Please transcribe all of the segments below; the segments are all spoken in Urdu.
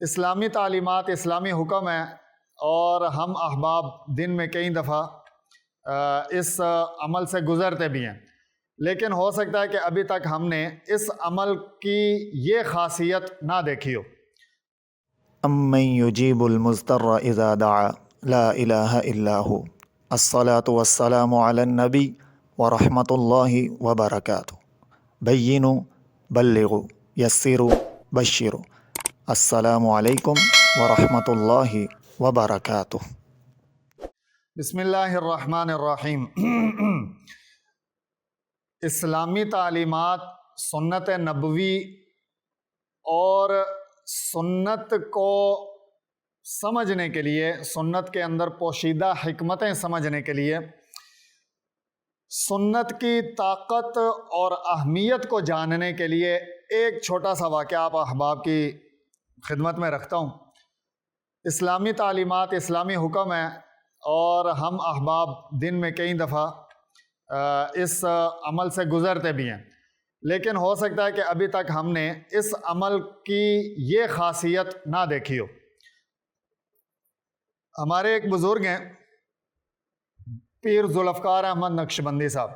اسلامی تعلیمات اسلامی حکم ہیں، اور ہم احباب دن میں کئی دفعہ اس عمل سے گزرتے بھی ہیں، لیکن ہو سکتا ہے کہ ابھی تک ہم نے اس عمل کی یہ خاصیت نہ دیکھی ہو۔ امن یجیب المضطر اذا دعا لا الہ الا ہو، الصلاۃ والسلام علی النبی ورحمۃ اللہ وبرکاتہ، بینوا بلغوا یسروا بشروا، السلام علیکم ورحمۃ اللہ وبرکاتہ۔ بسم اللہ الرحمن الرحیم۔ اسلامی تعلیمات، سنت نبوی اور سنت کو سمجھنے کے لیے، سنت کے اندر پوشیدہ حکمتیں سمجھنے کے لیے، سنت کی طاقت اور اہمیت کو جاننے کے لیے ایک چھوٹا سا واقعہ آپ احباب کی خدمت میں رکھتا ہوں۔ اسلامی تعلیمات اسلامی حکم ہیں، اور ہم احباب دن میں کئی دفعہ اس عمل سے گزرتے بھی ہیں، لیکن ہو سکتا ہے کہ ابھی تک ہم نے اس عمل کی یہ خاصیت نہ دیکھی ہو۔ ہمارے ایک بزرگ ہیں پیر ذوالفقار احمد نقشبندی صاحب،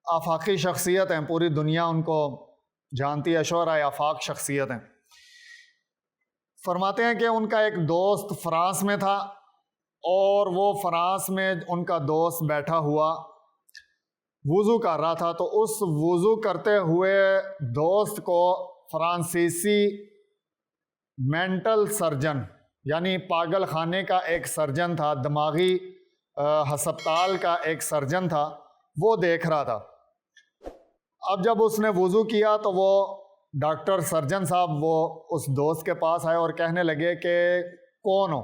آفاقی شخصیت ہیں، پوری دنیا ان کو جانتی ہے، شعراء آفاق شخصیت ہیں۔ فرماتے ہیں کہ ان کا ایک دوست فرانس میں تھا، اور وہ فرانس میں ان کا دوست بیٹھا ہوا وضو کر رہا تھا، تو اس وضو کرتے ہوئے دوست کو فرانسیسی مینٹل سرجن، یعنی پاگل خانے کا ایک سرجن تھا، دماغی ہسپتال کا ایک سرجن تھا، وہ دیکھ رہا تھا۔ اب جب اس نے وضو کیا تو وہ ڈاکٹر سرجن صاحب وہ اس دوست کے پاس آئے اور کہنے لگے کہ کون ہو؟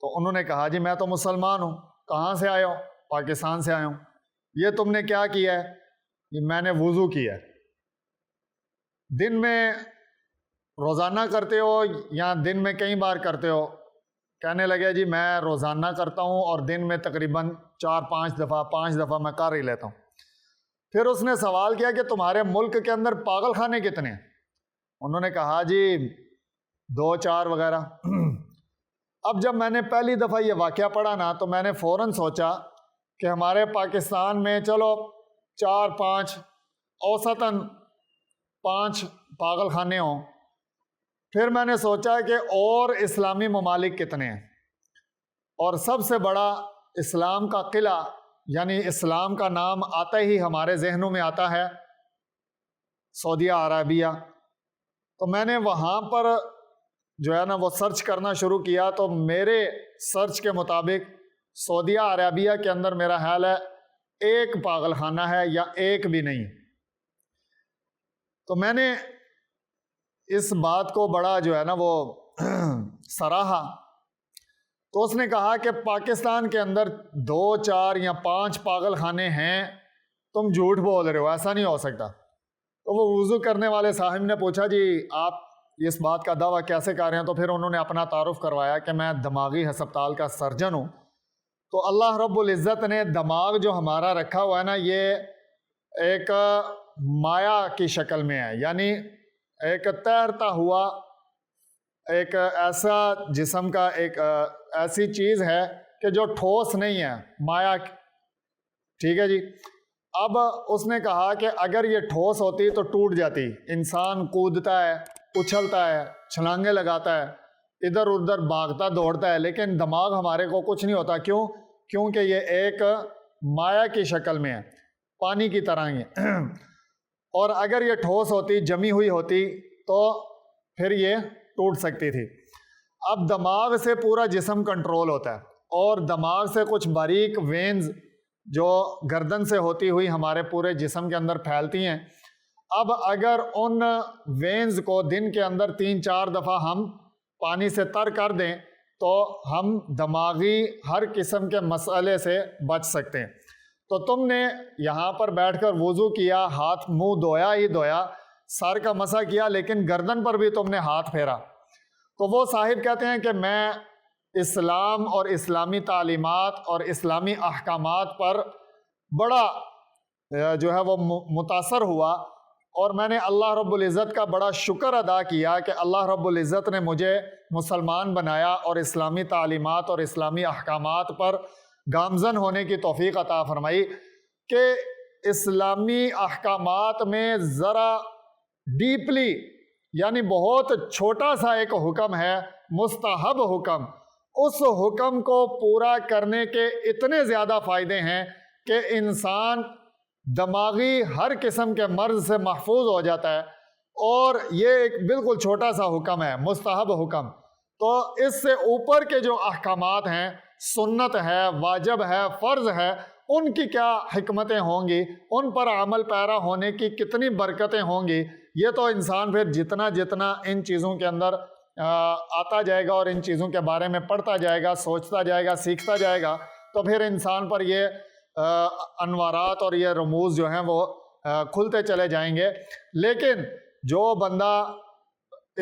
تو انہوں نے کہا جی میں تو مسلمان ہوں۔ کہاں سے آئے ہو؟ پاکستان سے آیا ہوں۔ یہ تم نے کیا کیا ہے؟ یہ میں نے وضو کیا ہے۔ دن میں روزانہ کرتے ہو یا دن میں کئی بار کرتے ہو؟ کہنے لگے جی میں روزانہ کرتا ہوں، اور دن میں تقریباً 4-5 دفعہ 5 دفعہ میں کر ہی لیتا ہوں۔ پھر اس نے سوال کیا کہ تمہارے ملک کے اندر پاگل خانے کتنے ہیں؟ انہوں نے کہا جی 2-4 وغیرہ۔ اب جب میں نے پہلی دفعہ یہ واقعہ پڑھا نا، تو میں نے فوراً سوچا کہ ہمارے پاکستان میں چلو 4-5 اوسطاً 5 پاگل خانے ہوں۔ پھر میں نے سوچا کہ اور اسلامی ممالک کتنے ہیں، اور سب سے بڑا اسلام کا قلعہ، یعنی اسلام کا نام آتا ہی ہمارے ذہنوں میں آتا ہے سعودیہ عربیہ۔ تو میں نے وہاں پر جو ہے نا وہ سرچ کرنا شروع کیا، تو میرے سرچ کے مطابق سعودیہ عربیہ کے اندر میرا خیال ہے 1 پاگل خانہ ہے، یا 1 بھی نہیں۔ تو میں نے اس بات کو بڑا جو ہے نا وہ سراہا۔ تو اس نے کہا کہ پاکستان کے اندر 2-4 یا 5 پاگل خانے ہیں، تم جھوٹ بول رہے ہو، ایسا نہیں ہو سکتا۔ تو وہ وضو کرنے والے صاحب نے پوچھا جی آپ اس بات کا دعویٰ کیسے کر رہے ہیں؟ تو پھر انہوں نے اپنا تعارف کروایا کہ میں دماغی ہسپتال کا سرجن ہوں۔ تو اللہ رب العزت نے دماغ جو ہمارا رکھا ہوا ہے نا، یہ ایک مایا کی شکل میں ہے، یعنی ایک تیرتا ہوا ایک ایسا جسم کا ایک ایسی چیز ہے کہ جو ٹھوس نہیں ہے، مایا، ٹھیک ہے جی۔ اب اس نے کہا کہ اگر یہ ٹھوس ہوتی تو ٹوٹ جاتی۔ انسان کودتا ہے، اچھلتا ہے، چھلانگیں لگاتا ہے، ادھر ادھر بھاگتا دوڑتا ہے، لیکن دماغ ہمارے کو کچھ نہیں ہوتا۔ کیوں؟ کیونکہ یہ ایک مایا کی شکل میں ہے، پانی کی طرح ہی ہے۔ اور اگر یہ ٹھوس ہوتی، جمی ہوئی ہوتی، تو پھر یہ ٹوٹ سکتی تھی۔ اب دماغ سے پورا جسم کنٹرول ہوتا ہے، اور دماغ سے کچھ باریک وینز جو گردن سے ہوتی ہوئی ہمارے پورے جسم کے اندر پھیلتی ہیں۔ اب اگر ان وینز کو دن کے اندر 3-4 دفعہ ہم پانی سے تر کر دیں تو ہم دماغی ہر قسم کے مسئلے سے بچ سکتے ہیں۔ تو تم نے یہاں پر بیٹھ کر وضو کیا، ہاتھ منہ دھویا ہی دھویا، سر کا مسح کیا، لیکن گردن پر بھی تم نے ہاتھ پھیرا۔ تو وہ صاحب کہتے ہیں کہ میں اسلام اور اسلامی تعلیمات اور اسلامی احکامات پر بڑا جو ہے وہ متاثر ہوا، اور میں نے اللہ رب العزت کا بڑا شکر ادا کیا کہ اللہ رب العزت نے مجھے مسلمان بنایا اور اسلامی تعلیمات اور اسلامی احکامات پر گامزن ہونے کی توفیق عطا فرمائی کہ اسلامی احکامات میں ذرا ڈیپلی، یعنی بہت چھوٹا سا ایک حکم ہے، مستحب حکم، اس حکم کو پورا کرنے کے اتنے زیادہ فائدے ہیں کہ انسان دماغی ہر قسم کے مرض سے محفوظ ہو جاتا ہے۔ اور یہ ایک بالکل چھوٹا سا حکم ہے، مستحب حکم۔ تو اس سے اوپر کے جو احکامات ہیں، سنت ہے، واجب ہے، فرض ہے، ان کی کیا حکمتیں ہوں گی، ان پر عمل پیرا ہونے کی کتنی برکتیں ہوں گی، یہ تو انسان پھر جتنا جتنا ان چیزوں کے اندر آتا جائے گا اور ان چیزوں کے بارے میں پڑھتا جائے گا، سوچتا جائے گا، سیکھتا جائے گا، تو پھر انسان پر یہ انوارات اور یہ رموز جو ہیں وہ کھلتے چلے جائیں گے۔ لیکن جو بندہ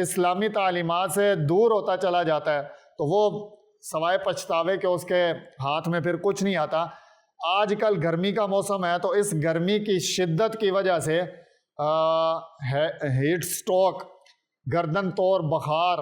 اسلامی تعلیمات سے دور ہوتا چلا جاتا ہے تو وہ سوائے پچھتاوے کہ اس کے ہاتھ میں پھر کچھ نہیں آتا۔ آج کل گرمی کا موسم ہے، تو اس گرمی کی شدت کی وجہ سے ہیٹ سٹروک، گردن توڑ بخار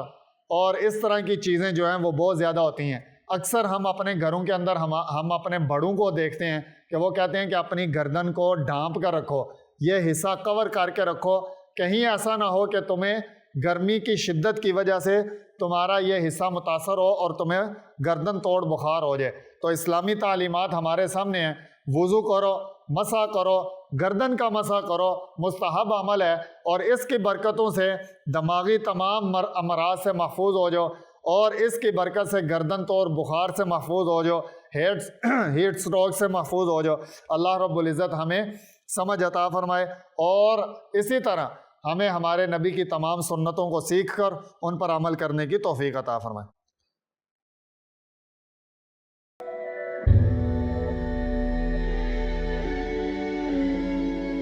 اور اس طرح کی چیزیں جو ہیں وہ بہت زیادہ ہوتی ہیں۔ اکثر ہم اپنے گھروں کے اندر ہم اپنے بڑوں کو دیکھتے ہیں کہ وہ کہتے ہیں کہ اپنی گردن کو ڈھانپ کر رکھو، یہ حصہ کور کر کے رکھو، کہیں ایسا نہ ہو کہ تمہیں گرمی کی شدت کی وجہ سے تمہارا یہ حصہ متاثر ہو اور تمہیں گردن توڑ بخار ہو جائے۔ تو اسلامی تعلیمات ہمارے سامنے ہیں، وضو کرو، مسح کرو، گردن کا مسح کرو، مستحب عمل ہے، اور اس کی برکتوں سے دماغی تمام امراض سے محفوظ ہو جاؤ، اور اس کی برکت سے گردن توڑ بخار سے محفوظ ہو جاؤ، ہیٹ سٹروک سے محفوظ ہو جاؤ۔ اللہ رب العزت ہمیں سمجھ عطا فرمائے، اور اسی طرح ہمیں ہمارے نبی کی تمام سنتوں کو سیکھ کر ان پر عمل کرنے کی توفیق عطا فرمائے۔